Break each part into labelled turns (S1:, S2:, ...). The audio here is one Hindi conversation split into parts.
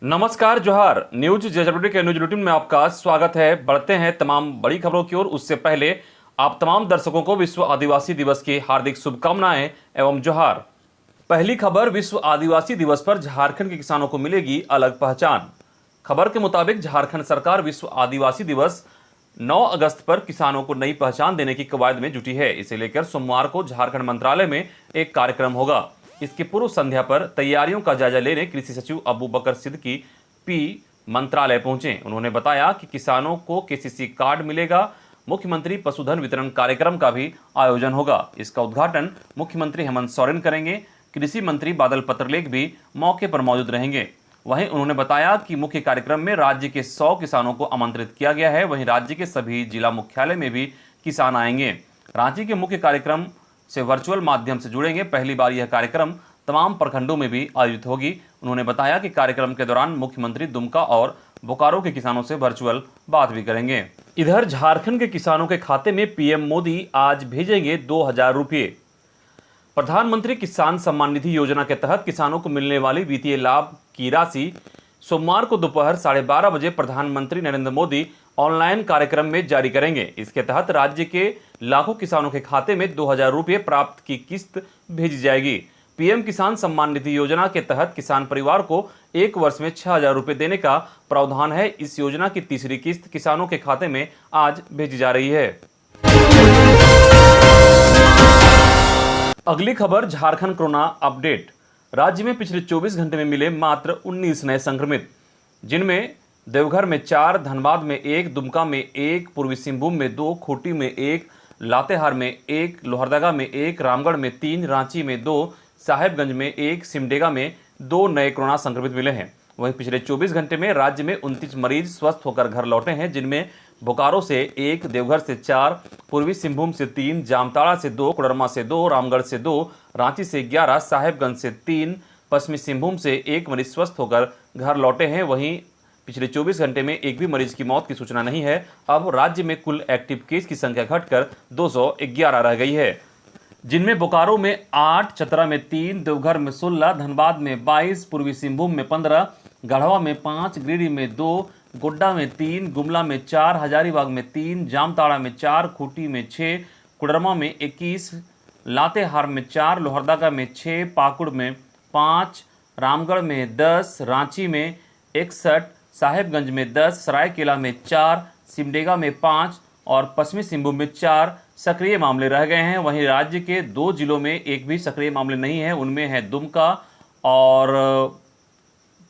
S1: नमस्कार, जोहार। न्यूज जेएसडब्ल्यू के न्यूज रूटीन में आपका स्वागत है। बढ़ते हैं तमाम बड़ी खबरों की ओर। उससे पहले आप तमाम दर्शकों को विश्व आदिवासी दिवस की हार्दिक शुभकामनाएं एवं जोहार। पहली खबर, विश्व आदिवासी दिवस पर झारखंड के किसानों को मिलेगी अलग पहचान। खबर के मुताबिक झारखंड सरकार विश्व आदिवासी दिवस 9 अगस्त पर किसानों को नई पहचान देने की कवायद में जुटी है। इसे लेकर सोमवार को झारखंड मंत्रालय में एक कार्यक्रम होगा। इसकी पूर्व संध्या पर तैयारियों का जायजा लेने कृषि सचिव अबू बकर सिद्दीकी पी मंत्रालय पहुंचे। उन्होंने बताया कि किसानों को केसीसी कार्ड मिलेगा। मुख्यमंत्री पशुधन वितरण कार्यक्रम का भी आयोजन होगा। इसका उद्घाटन मुख्यमंत्री हेमंत सोरेन करेंगे। कृषि मंत्री बादल पत्रलेख भी मौके पर मौजूद रहेंगे। वहीं उन्होंने बताया कि मुख्य कार्यक्रम में राज्य के 100 किसानों को आमंत्रित किया गया है। वहीं राज्य के सभी जिला मुख्यालय में भी किसान आएंगे। रांची के मुख्य कार्यक्रम से वर्चुअल माध्यम से जुड़ेंगे। पहली बार यह कार्यक्रम तमाम प्रखंडों में भी आयोजित होगी। उन्होंने बताया कि कार्यक्रम के दौरान मुख्यमंत्री दुमका और बोकारो के किसानों से वर्चुअल बात भी करेंगे। इधर झारखंड के किसानों के खाते में पीएम मोदी आज भेजेंगे 2000 रुपये। प्रधानमंत्री किसान सम्मान निधि योजना के तहत किसानों को मिलने वाली वित्तीय लाभ की राशि सोमवार को दोपहर 12:30 बजे प्रधानमंत्री नरेंद्र मोदी ऑनलाइन कार्यक्रम में जारी करेंगे। इसके तहत राज्य के लाखों किसानों के खाते में 2000 रुपये प्राप्त की किस्त भेजी जाएगी। पीएम किसान सम्मान निधि योजना के तहत किसान परिवार को एक वर्ष में 6000 रुपये देने का प्रावधान है। इस योजना की तीसरी किस्त किसानों के खाते में आज भेजी जा रही है। अगली खबर, झारखंड कोरोना अपडेट। राज्य में पिछले 24 घंटे में मिले मात्र 19 नए संक्रमित, जिनमें देवघर में 4, धनबाद में 1, दुमका में 1, पूर्वी सिंहभूम में 2, खूंटी में 1, लातेहार में 1, लोहरदगा में 1, रामगढ़ में 3, रांची में 2, साहेबगंज में 1, सिमडेगा में 2 नए कोरोना संक्रमित मिले हैं। वहीं पिछले 24 घंटे में राज्य में 29 मरीज स्वस्थ होकर घर लौटे हैं, जिनमें बोकारो से 1, देवघर से 4, पूर्वी सिंहभूम से 3, जामताड़ा से 2, कोडरमा से 2, रामगढ़ से 2, रांची से 11, साहेबगंज से 3, पश्चिमी सिंहभूम से 1 मरीज स्वस्थ होकर घर लौटे हैं। वहीं पिछले 24 घंटे में एक भी मरीज की मौत की सूचना नहीं है। अब राज्य में कुल एक्टिव केस की संख्या घटकर 211 रह गई है, जिनमें बोकारो में 8, चतरा में 3, देवघर में 16, धनबाद में 22, पूर्वी सिंहभूम में 15, गढ़वा में 5, गिरिडीह में 2, गोड्डा में 3, गुमला में 4, हजारीबाग में 3, जामताड़ा में 4, खूंटी में 6, कोडरमा में 21, लातेहार में 4, लोहरदगा में 6, पाकुड़ में 5, रामगढ़ में 10, रांची में 61, साहेबगंज में 10, सरायकेला में 4, सिमडेगा में 5 और पश्चिमी सिंहभूम में 4 सक्रिय मामले रह गए हैं। वहीं राज्य के 2 जिलों में एक भी सक्रिय मामले नहीं है। उनमें है दुमका और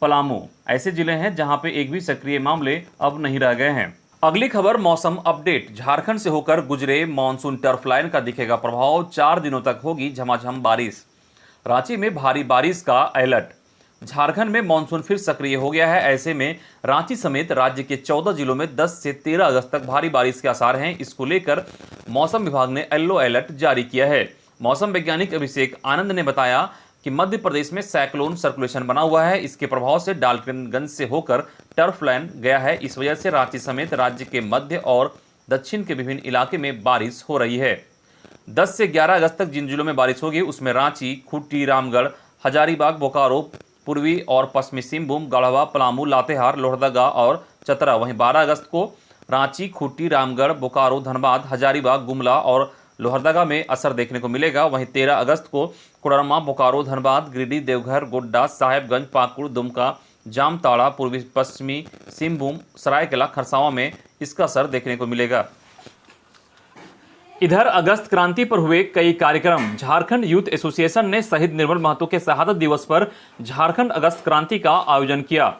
S1: पलामू। ऐसे जिले हैं जहां पे एक भी सक्रिय मामले अब नहीं रह गए हैं। अगली खबर, मौसम अपडेट। झारखंड से होकर गुजरे मानसून टर्फ लाइन का दिखेगा प्रभाव। 4 दिनों तक होगी झमाझम बारिश। रांची में भारी बारिश का अलर्ट। झारखंड में मानसून फिर सक्रिय हो गया है। ऐसे में रांची समेत राज्य के 14 जिलों में 10 से 13 अगस्त तक भारी बारिश के आसार हैं। इसको लेकर मौसम विभाग ने येलो अलर्ट जारी किया है। मौसम वैज्ञानिक अभिषेक आनंद ने बताया कि मध्य प्रदेश में साइक्लोन सर्कुलेशन बना हुआ है। इसके प्रभाव से डाल्टनगंज से होकर टर्फ लाइन गया है। इस वजह से रांची समेत राज्य के मध्य और दक्षिण के विभिन्न इलाके में बारिश हो रही है। 10 से 11 अगस्त तक जिन जिलों में बारिश होगी उसमें रांची, खूंटी, रामगढ़, हजारीबाग, बोकारो, पूर्वी और पश्चिमी सिंहभूम, गढ़वा, पलामू, लातेहार, लोहरदगा और चतरा। वहीं 12 अगस्त को रांची, खूंटी, रामगढ़, बोकारो, धनबाद, हजारीबाग, गुमला और लोहरदगा में असर देखने को मिलेगा। वहीं 13 अगस्त को कोडरमा, बोकारो, धनबाद, गिरिडीह, देवघर, गोड्डा, साहेबगंज, पाकुड़, दुमका, जामताड़ा, पूर्वी पश्चिमी सिंहभूम, सरायकेला, खरसावां में इसका असर देखने को मिलेगा। इधर अगस्त क्रांति पर हुए कई कार्यक्रम। झारखंड यूथ एसोसिएशन ने शहीद निर्मल महतो के शहादत दिवस पर झारखंड अगस्त क्रांति का आयोजन किया।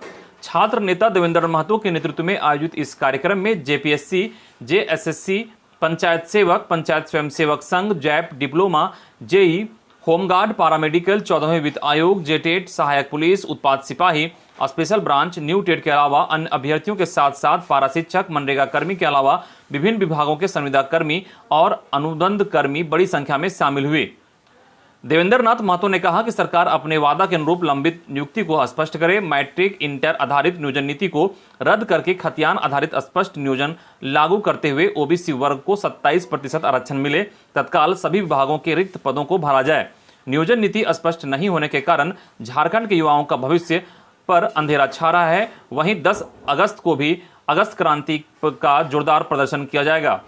S1: छात्र नेता देवेंद्र महतो के नेतृत्व में आयोजित इस कार्यक्रम में जेपीएससी, जेएसएससी, पंचायत सेवक, पंचायत स्वयंसेवक संघ, JAP, diploma, JE, home guard, paramedical, 14वें वित्त आयोग, जेटेट, सहायक पुलिस, उत्पाद सिपाही, स्पेशल ब्रांच, न्यू टेट के अलावा अन्य अभ्यर्थियों के साथ साथ पारा शिक्षक, मनरेगा कर्मी के अलावा विभिन्न विभागों के संविदा कर्मी और अनुबंध कर्मी बड़ी संख्या में शामिल हुए। देवेंद्र नाथ महतो ने कहा कि सरकार अपने वादा के अनुरूप लंबित नियुक्ति को स्पष्ट करे, मैट्रिक इंटर आधारित नियोजन नीति को रद्द करके खतियान आधारित स्पष्ट नियोजन लागू करते हुए ओबीसी वर्ग को 27% आरक्षण मिले, तत्काल सभी विभागों के रिक्त पदों को भरा जाए। नियोजन नीति स्पष्ट नहीं होने के कारण झारखंड के युवाओं का भविष्य पर अंधेरा छा रहा है। वहीं 10 अगस्त को भी अगस्त क्रांति का जोरदार प्रदर्शन किया जाएगा।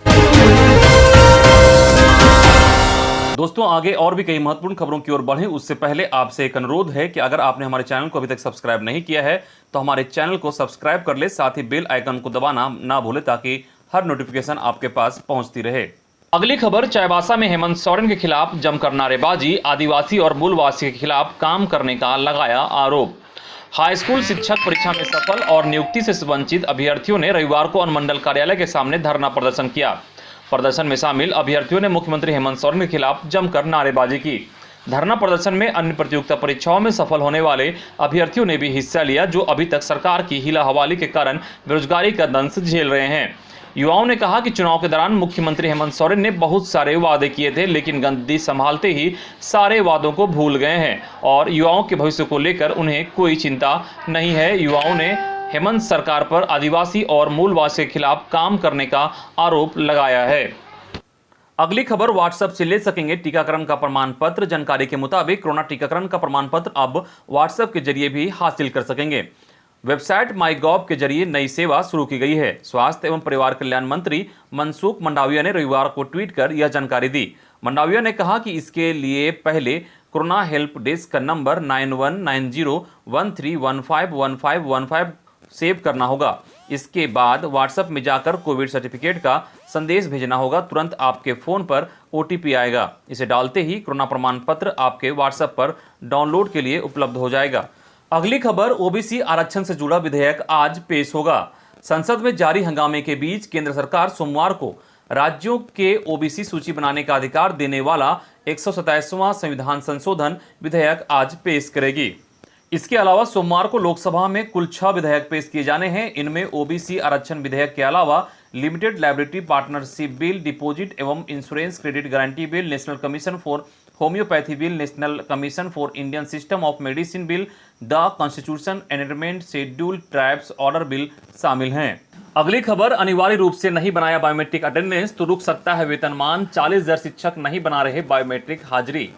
S1: दोस्तों, आगे और भी कई महत्वपूर्ण खबरों की ओर बढ़ें उससे पहले आपसे एक अनुरोध है कि अगर आपने हमारे चैनल को अभी तक सब्सक्राइब नहीं किया है तो हमारे चैनल को सब्सक्राइब कर ले, साथ ही बेल आइकन को दबाना ना भूले ताकि हर नोटिफिकेशन आपके पास पहुंचती रहे। अगली खबर, चाईबासा में हेमंत सोरेन के खिलाफ जमकर नारेबाजी, आदिवासी और मूलवासी के खिलाफ काम करने का लगाया आरोप। हाई स्कूल शिक्षक परीक्षा में सफल और नियुक्ति से वंचित अभ्यर्थियों ने रविवार को अनुमंडल कार्यालय के सामने धरना प्रदर्शन किया। प्रदर्शन में शामिल अभ्यर्थियों ने मुख्यमंत्री हेमंत सोरेन के खिलाफ जमकर नारेबाजी की। धरना प्रदर्शन में अन्य प्रतियोगिता परीक्षाओं में सफल होने वाले अभ्यर्थियों ने भी हिस्सा लिया, जो अभी तक सरकार की हीला हवाली के कारण बेरोजगारी का दंश झेल रहे हैं। युवाओं ने कहा कि चुनाव के दौरान मुख्यमंत्री हेमंत सोरेन ने बहुत सारे वादे किए थे, लेकिन गद्दी संभालते ही सारे वादों को भूल गए हैं और युवाओं के भविष्य को लेकर उन्हें कोई चिंता नहीं है। युवाओं ने हेमंत सरकार पर आदिवासी और मूलवासी के खिलाफ काम करने का आरोप लगाया है। अगली खबर, व्हाट्सएप से ले सकेंगे टीकाकरण का प्रमाण पत्र। जानकारी के मुताबिक कोरोना टीकाकरण का प्रमाण पत्र अब व्हाट्सएप के जरिए भी हासिल कर सकेंगे। वेबसाइट माईगॉव के जरिए नई सेवा शुरू की गई है। स्वास्थ्य एवं परिवार कल्याण मंत्री मनसुख मंडाविया ने रविवार को ट्वीट कर यह जानकारी दी। मंडाविया ने कहा कि इसके लिए पहले कोरोना हेल्प डेस्क का नंबर 919013151515 सेव करना होगा। इसके बाद व्हाट्सएप में जाकर कोविड सर्टिफिकेट का संदेश भेजना होगा। तुरंत आपके फोन पर OTP आएगा। इसे डालते ही कोरोना प्रमाण पत्र आपके व्हाट्सएप पर डाउनलोड के लिए उपलब्ध हो जाएगा। अगली खबर, OBC आरक्षण से जुड़ा विधेयक आज पेश होगा। संसद में जारी हंगामे के बीच केंद्र सरकार सोमवार को राज्यों के OBC सूची बनाने का अधिकार देने वाला 127वां संविधान संशोधन विधेयक आज पेश करेगी। इसके अलावा सोमवार को लोकसभा में कुल 6 विधेयक पेश किए जाने हैं। इनमें OBC आरक्षण विधेयक के अलावा limited liability partnership bill, deposit एवं insurance credit guarantee bill, national commission for homoeopathy bill, national commission for Indian system of medicine bill, the constitution amendment scheduled tribes order bill शामिल हैं। अगली खबर, अनिवार्य रूप से नहीं बनाया बायोमेट्रिक अटेंडेंस तो रुक सकता है वेतनमान। 40,000 शिक्षक नहीं बना रहे बायोमेट्रिक हाजिरी।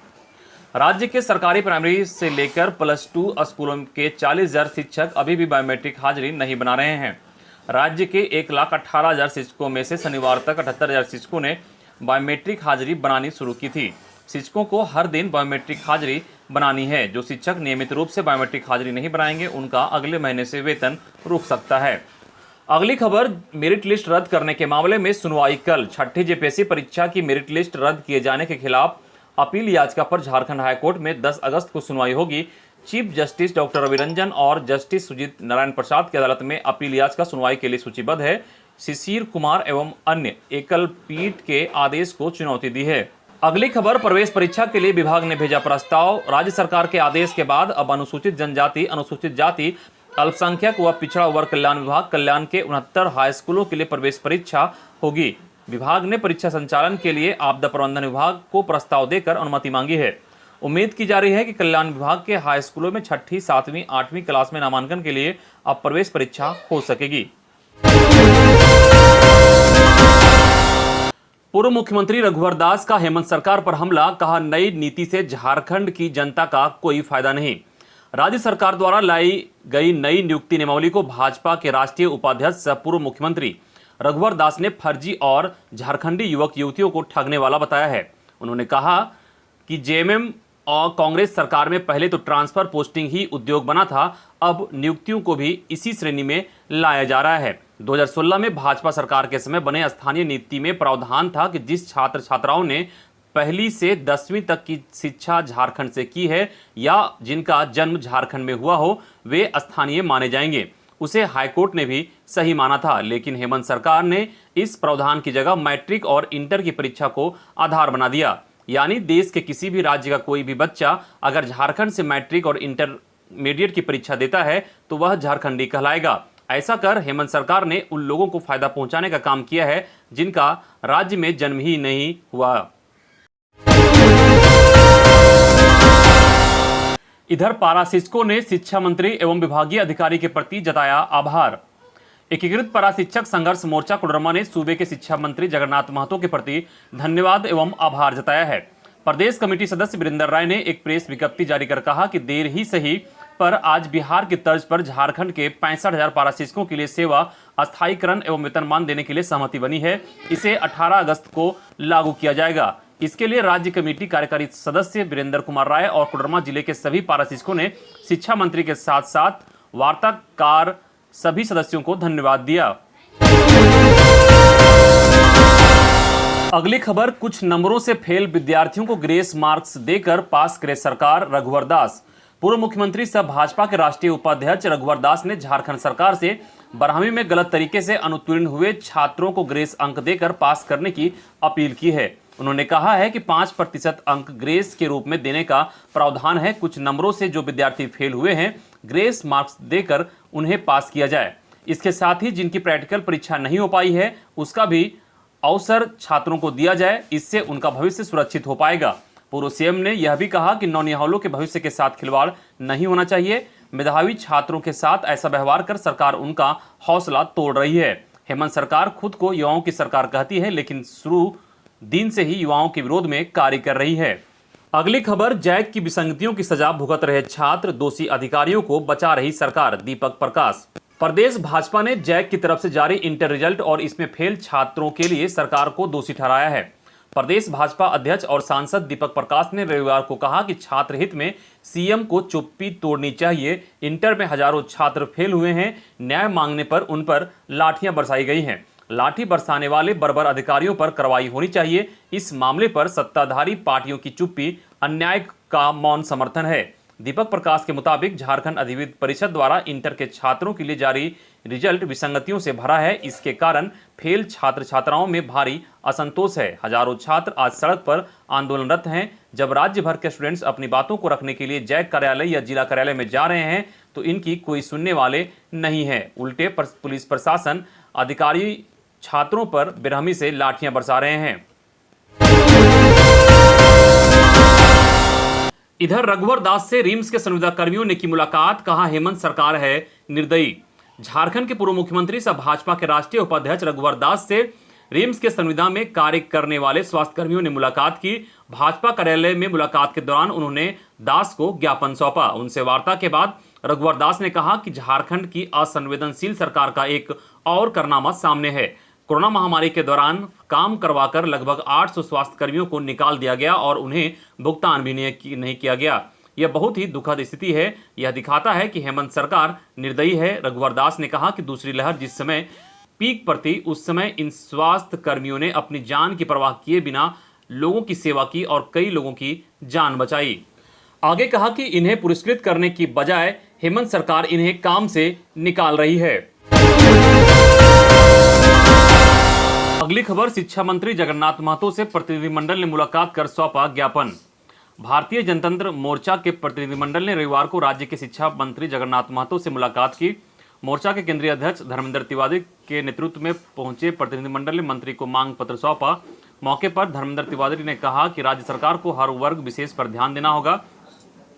S1: राज्य के सरकारी प्राइमरी से लेकर +2 स्कूलों के 40,000 शिक्षक अभी भी बायोमेट्रिक हाजिरी नहीं बना रहे हैं। राज्य के 1,18,000 शिक्षकों में से शनिवार तक 78,000 शिक्षकों ने बायोमेट्रिक हाजिरी बनानी शुरू की थी। शिक्षकों को हर दिन बायोमेट्रिक हाजिरी बनानी है। जो शिक्षक नियमित रूप से बायोमेट्रिक हाजिरी नहीं बनाएंगे उनका अगले महीने से वेतन रुक सकता है। अगली खबर, मेरिट लिस्ट रद्द करने के मामले में सुनवाई कल। छठी JPSC परीक्षा की मेरिट लिस्ट रद्द किए जाने के खिलाफ अपील याचिका पर झारखंड हाईकोर्ट में 10 अगस्त को सुनवाई होगी। Chief justice doctor Ravi Ranjan और जस्टिस सुजीत नारायण प्रसाद की अदालत में अपील याचिका सुनवाई के लिए सूचीबद्ध है। शिशिर कुमार एवं अन्य एकल पीठ के आदेश को चुनौती दी है। अगली खबर, प्रवेश परीक्षा के लिए विभाग ने भेजा प्रस्ताव। राज्य सरकार के आदेश के बाद अब अनुसूचित जनजाति, अनुसूचित जाति, अल्पसंख्यक व पिछड़ा वर्ग कल्याण विभाग कल्याण के 69 हाई स्कूलों के लिए प्रवेश परीक्षा होगी। विभाग ने परीक्षा संचालन के लिए आपदा प्रबंधन विभाग को प्रस्ताव देकर अनुमति मांगी है। उम्मीद की जा रही है कि कल्याण विभाग के हाई स्कूलों में 6ठी, 7वीं, 8वीं क्लास में नामांकन के लिए अब प्रवेश परीक्षा हो सकेगी। पूर्व मुख्यमंत्री रघुवर दास का हेमंत सरकार पर हमला, कहा नई नीति से झारखंड की जनता का कोई फायदा नहीं। राज्य सरकार द्वारा लाई गई नई नियुक्ति नियमावली को भाजपा के राष्ट्रीय उपाध्यक्ष सह पूर्व मुख्यमंत्री रघुवर दास ने फर्जी और झारखंडी युवक युवतियों को ठगने वाला बताया है। उन्होंने कहा कि JMM और कांग्रेस सरकार में पहले तो ट्रांसफर पोस्टिंग ही उद्योग बना था, अब नियुक्तियों को भी इसी श्रेणी में लाया जा रहा है। 2016 में भाजपा सरकार के समय बने स्थानीय नीति में प्रावधान था कि जिस छात्र छात्राओं ने पहली से 10वीं तक की शिक्षा झारखंड से की है या जिनका जन्म झारखंड में हुआ हो वे स्थानीय माने जाएंगे। उसे हाईकोर्ट ने भी सही माना था, लेकिन हेमंत सरकार ने इस प्रावधान की जगह मैट्रिक और इंटर की परीक्षा को आधार बना दिया। यानी देश के किसी भी राज्य का कोई भी बच्चा अगर झारखंड से मैट्रिक और इंटरमीडिएट की परीक्षा देता है तो वह झारखंडी कहलाएगा। ऐसा कर हेमंत सरकार ने उन लोगों को फायदा पहुंचाने का काम किया है जिनका राज्य में जन्म ही नहीं हुआ। इधर पारा शिक्षकों ने शिक्षा मंत्री एवं विभागीय अधिकारी के प्रति जताया आभार। एकीकृत पारा शिक्षक संघर्ष मोर्चा कोडरमा ने सूबे के शिक्षा मंत्री जगन्नाथ महतो के प्रति धन्यवाद एवं आभार जताया है। प्रदेश कमेटी सदस्य वीरेंद्र राय ने एक प्रेस विज्ञप्ति जारी कर कहा कि देर ही सही पर आज बिहार की तर्ज पर झारखंड के 65,000 पारा शिक्षकों के लिए सेवा अस्थायीकरण एवं वेतनमान देने के लिए सहमति बनी है। इसे 18 अगस्त को लागू किया जाएगा। इसके लिए राज्य कमेटी कार्यकारी सदस्य वीरेंद्र कुमार राय और कोडरमा जिले के सभी पारा शिक्षकों ने शिक्षा मंत्री के साथ साथ वार्ताकार सभी सदस्यों को धन्यवाद दिया। अगली खबर, कुछ नंबरों से फेल विद्यार्थियों को ग्रेस मार्क्स देकर पास करे सरकार। रघुवर दास। पूर्व मुख्यमंत्री सह भाजपा के राष्ट्रीय उपाध्यक्ष रघुवर दास ने झारखंड सरकार से 12वीं में गलत तरीके से अनुत्तीर्ण हुए छात्रों को ग्रेस अंक देकर पास करने की अपील की है। उन्होंने कहा है कि 5% अंक ग्रेस के रूप में देने का प्रावधान है। कुछ नंबरों से जो विद्यार्थी फेल हुए हैं, ग्रेस मार्क्स देकर उन्हें पास किया जाए। इसके साथ ही जिनकी प्रैक्टिकल परीक्षा नहीं हो पाई है, उसका भी अवसर छात्रों को दिया जाए। इससे उनका भविष्य सुरक्षित हो पाएगा। पूर्व सीएम ने यह भी कहा कि नौनिहालों के भविष्य के साथ खिलवाड़ नहीं होना चाहिए। मेधावी छात्रों के साथ ऐसा व्यवहार कर सरकार उनका हौसला तोड़ रही है। हेमंत सरकार खुद को युवाओं की सरकार कहती है, लेकिन शुरू दिन से ही युवाओं के विरोध में कार्य कर रही है। अगली खबर, जैक की विसंगतियों की सजा भुगत रहे छात्र, दोषी अधिकारियों को बचा रही सरकार। दीपक प्रकाश। प्रदेश भाजपा ने जैक की तरफ से जारी इंटर रिजल्ट और इसमें फेल छात्रों के लिए सरकार को दोषी ठहराया है। प्रदेश भाजपा अध्यक्ष और सांसद दीपक प्रकाश ने रविवार को कहा कि छात्र हित में सीएम को चुप्पी तोड़नी चाहिए। इंटर में हजारों छात्र फेल हुए हैं। न्याय मांगने पर उन पर लाठियां बरसाई गई हैं। लाठी बरसाने वाले बर्बर अधिकारियों पर कार्रवाई होनी चाहिए। इस मामले पर सत्ताधारी पार्टियों की चुप्पी अन्याय का मौन समर्थन है। दीपक प्रकाश के मुताबिक झारखंड अधिविद्य परिषद द्वारा इंटर के छात्रों के लिए जारी रिजल्ट विसंगतियों से भरा है। इसके कारण फेल छात्र छात्राओं में भारी असंतोष है। हजारों छात्र आज सड़क पर आंदोलनरत हैं। जब राज्य भर के स्टूडेंट्स अपनी बातों को रखने के लिए जैक कार्यालय या जिला कार्यालय में जा रहे हैं, तो इनकी कोई सुनने वाले नहीं है। उल्टे पुलिस प्रशासन अधिकारी छात्रों पर बेरहमी से लाठियां बरसा रहे हैं। इधर रघुवर दास से रिम्स के संविदा कर्मियों ने की मुलाकात। कहा, हेमंत सरकार है निर्दयी। झारखंड के पूर्व मुख्यमंत्री सह भाजपा के राष्ट्रीय उपाध्यक्ष रघुवर दास से रिम्स के संविदा में कार्य करने वाले स्वास्थ्य कर्मियों ने मुलाकात की। भाजपा कार्यालय में मुलाकात के दौरान उन्होंने दास को ज्ञापन सौंपा। उनसे वार्ता के बाद रघुवर दास ने कहा कि झारखंड की असंवेदनशील सरकार का एक और कारनामा सामने है। कोरोना महामारी के दौरान काम करवाकर लगभग 800 स्वास्थ्य कर्मियों को निकाल दिया गया और उन्हें भुगतान भी नहीं किया गया। यह बहुत ही दुखद स्थिति है। यह दिखाता है कि हेमंत सरकार निर्दयी है। रघुवर दास ने कहा कि दूसरी लहर जिस समय पीक पर थी, उस समय इन स्वास्थ्य कर्मियों ने अपनी जान की परवाह किए बिना लोगों की सेवा की और कई लोगों की जान बचाई। आगे कहा कि इन्हें पुरस्कृत करने की बजाय हेमंत सरकार इन्हें काम से निकाल रही है। अगली खबर, शिक्षा मंत्री जगन्नाथ महतो से प्रतिनिधिमंडल ने मुलाकात कर सौंपा ज्ञापन। भारतीय जनतंत्र मोर्चा के प्रतिनिधिमंडल ने रविवार को राज्य के शिक्षा मंत्री जगन्नाथ महतो से मुलाकात की। मोर्चा के केंद्रीय अध्यक्ष धर्मेंद्र तिवारी के नेतृत्व में पहुंचे प्रतिनिधिमंडल ने मंत्री को मांग पत्र सौंपा। मौके पर धर्मेंद्र तिवारी ने कहा कि राज्य सरकार को हर वर्ग विशेष पर ध्यान देना होगा।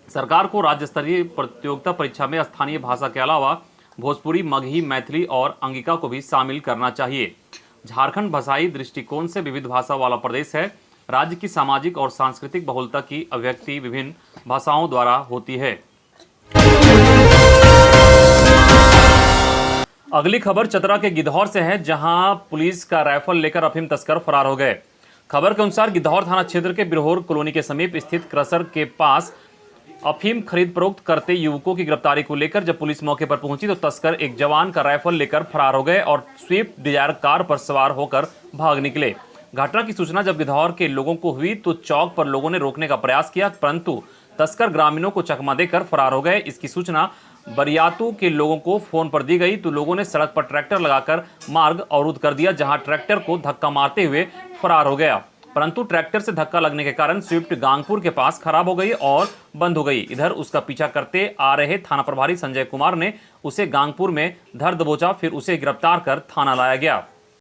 S1: सरकार को राज्य स्तरीय प्रतियोगिता परीक्षा में स्थानीय भाषा के अलावा भोजपुरी, मगही, मैथिली और अंगिका को भी शामिल करना चाहिए। झारखंड भाषाई दृष्टिकोण से विविध भाषा वाला प्रदेश है। राज्य की सामाजिक और सांस्कृतिक बहुलता की अभिव्यक्ति विभिन्न भाषाओं द्वारा होती है। अगली खबर चतरा के गिद्धौर से है, जहां पुलिस का राइफल लेकर अफीम तस्कर फरार हो गए। खबर के अनुसार गिद्धौर थाना क्षेत्र के बिरहोर कॉलोनी के समीप स्थित क्रशर के पास अफीम खरीद फरोख्त करते युवकों की गिरफ्तारी को लेकर जब पुलिस मौके पर पहुंची तो तस्कर एक जवान का राइफल लेकर फरार हो गए और स्विफ्ट डिजायर कार पर सवार होकर भाग निकले। घटना की सूचना जब गिद्धौर के लोगों को हुई तो चौक पर लोगों ने रोकने का प्रयास किया, परंतु तस्कर ग्रामीणों को चकमा देकर फरार हो गए। इसकी सूचना बरियातू के लोगों को फोन पर दी गई तो लोगों ने सड़क पर ट्रैक्टर लगाकर मार्ग अवरुद्ध कर दिया, जहां ट्रैक्टर को धक्का मारते हुए फरार हो गया। परंतु ट्रैक्टर से धक्का लगने के कारण स्विफ्ट गांगपुर के पास खराब हो गई और बंद हो गई। इधर उसका पीछा करते आ रहे थाना प्रभारी संजय कुमार ने उसे गांगपुर में धर दबोचा, फिर उसे गिरफ्तार कर थाना लाया गया।